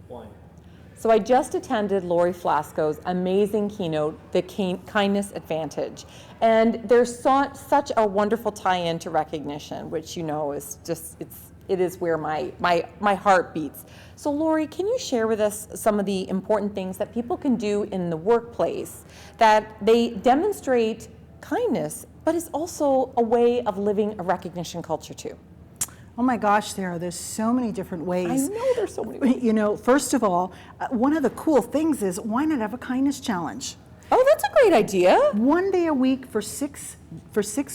One. So I just attended Laurie Flasko's amazing keynote, The Kindness Advantage. And there's such a wonderful tie-in to recognition, which you know is just, it is where my heart beats. So Laurie, can you share with us some of the important things that people can do in the workplace that they demonstrate kindness, but is also a way of living a recognition culture too? Oh my gosh, Sarah, there's so many different ways. I know there's so many ways. You know, first of all, one of the cool things is why not have a kindness challenge? Oh, that's a great idea. One day a week for six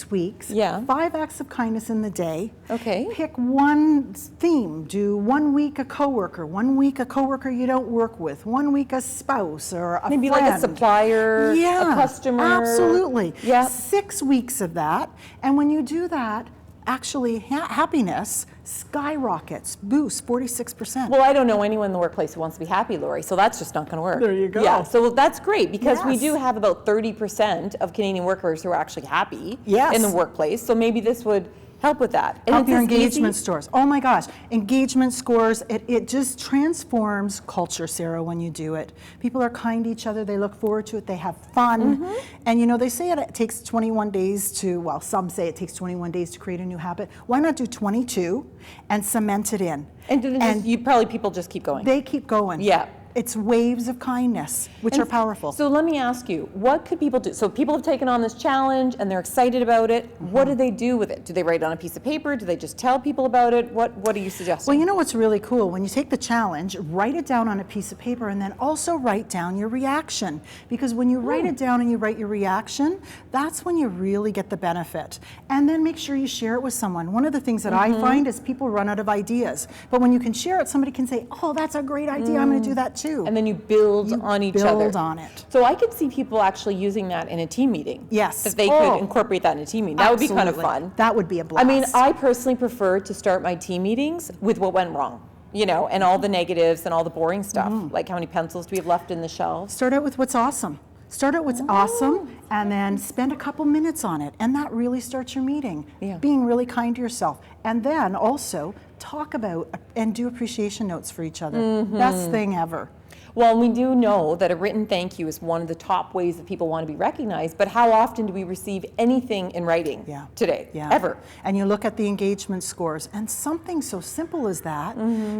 weeks. Yeah. 5 acts of kindness in the day. Okay. Pick one theme. Do 1 week a coworker, 1 week a coworker you don't work with, 1 week a spouse or a Maybe friend. like a supplier, Yeah, a customer. Absolutely. Yeah. 6 weeks of that. And when you do that, actually happiness skyrockets, boosts 46%. Well, I don't know anyone in the workplace who wants to be happy, Laurie, so that's just not going to work. There you go. Yeah, so that's great because we Yes. do have about 30% of Canadian workers who are actually happy Yes. in the workplace, so maybe this would help with that. And Help it's your as engagement easy- scores. Oh my gosh, engagement scores, it just transforms culture, Sarah, when you do it. People are kind to each other, they look forward to it, they have fun. And you know, they say it takes 21 days to, well, some say it takes 21 days to create a new habit. Why not do 22 and cement it in? And people just keep going. They keep going. Yeah. It's waves of kindness, which are powerful. So let me ask you, what could people do? So people have taken on this challenge and they're excited about it. What do they do with it? Do they write it on a piece of paper? Do they just tell people about it? What are you suggesting? Well, you know what's really cool? When you take the challenge, write it down on a piece of paper and then also write down your reaction. Because when you write it down and you write your reaction, that's when you really get the benefit. And then make sure you share it with someone. One of the things that I find is people run out of ideas. But when you can share it, somebody can say, oh, that's a great idea, I'm going to do that too. And then you build on each other. Build on it. So I could see people actually using that in a team meeting. Yes. That they could incorporate that in a team meeting. That would be kind of Absolutely. fun. That would be a blast. I mean, I personally prefer to start my team meetings with what went wrong, you know, and all the negatives and all the boring stuff. Like how many pencils do we have left in the shelves? Start out with what's awesome. Start out what's awesome and then spend a couple minutes on it. And that really starts your meeting. Yeah. Being really kind to yourself. And then also talk about and do appreciation notes for each other. Best thing ever. Well, we do know that a written thank you is one of the top ways that people want to be recognized, but how often do we receive anything in writing today, ever? And you look at the engagement scores, and something so simple as that,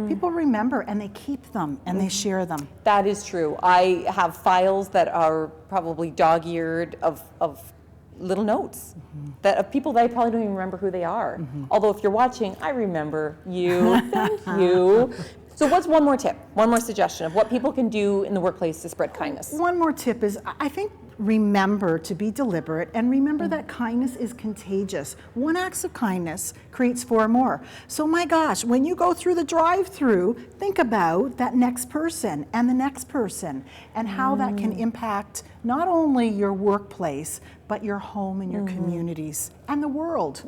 people remember and they keep them and they share them. That is true. I have files that are probably dog-eared of little notes that of people that I probably don't even remember who they are. Although if you're watching, I remember you. Thank you. So what's one more tip, one more suggestion of what people can do in the workplace to spread kindness? One more tip is, I think, remember to be deliberate and remember that kindness is contagious. 1 act of kindness creates 4 more. So my gosh, when you go through the drive-through, think about that next person and the next person and how that can impact not only your workplace, but your home and your communities and the world.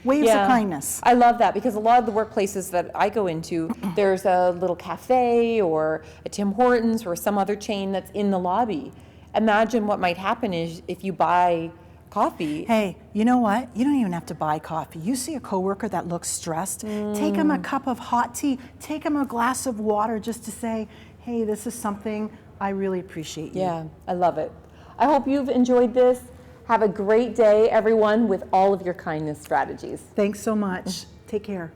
Waves of kindness. I love that because a lot of the workplaces that I go into, there's a little cafe or a Tim Hortons or some other chain that's in the lobby. Imagine what might happen is if you buy coffee. Hey, you know what? You don't even have to buy coffee. You see a coworker that looks stressed, take them a cup of hot tea, take them a glass of water just to say, hey, this is something I really appreciate you. Yeah, I love it. I hope you've enjoyed this. Have a great day, everyone, with all of your kindness strategies. Thanks so much. Take care.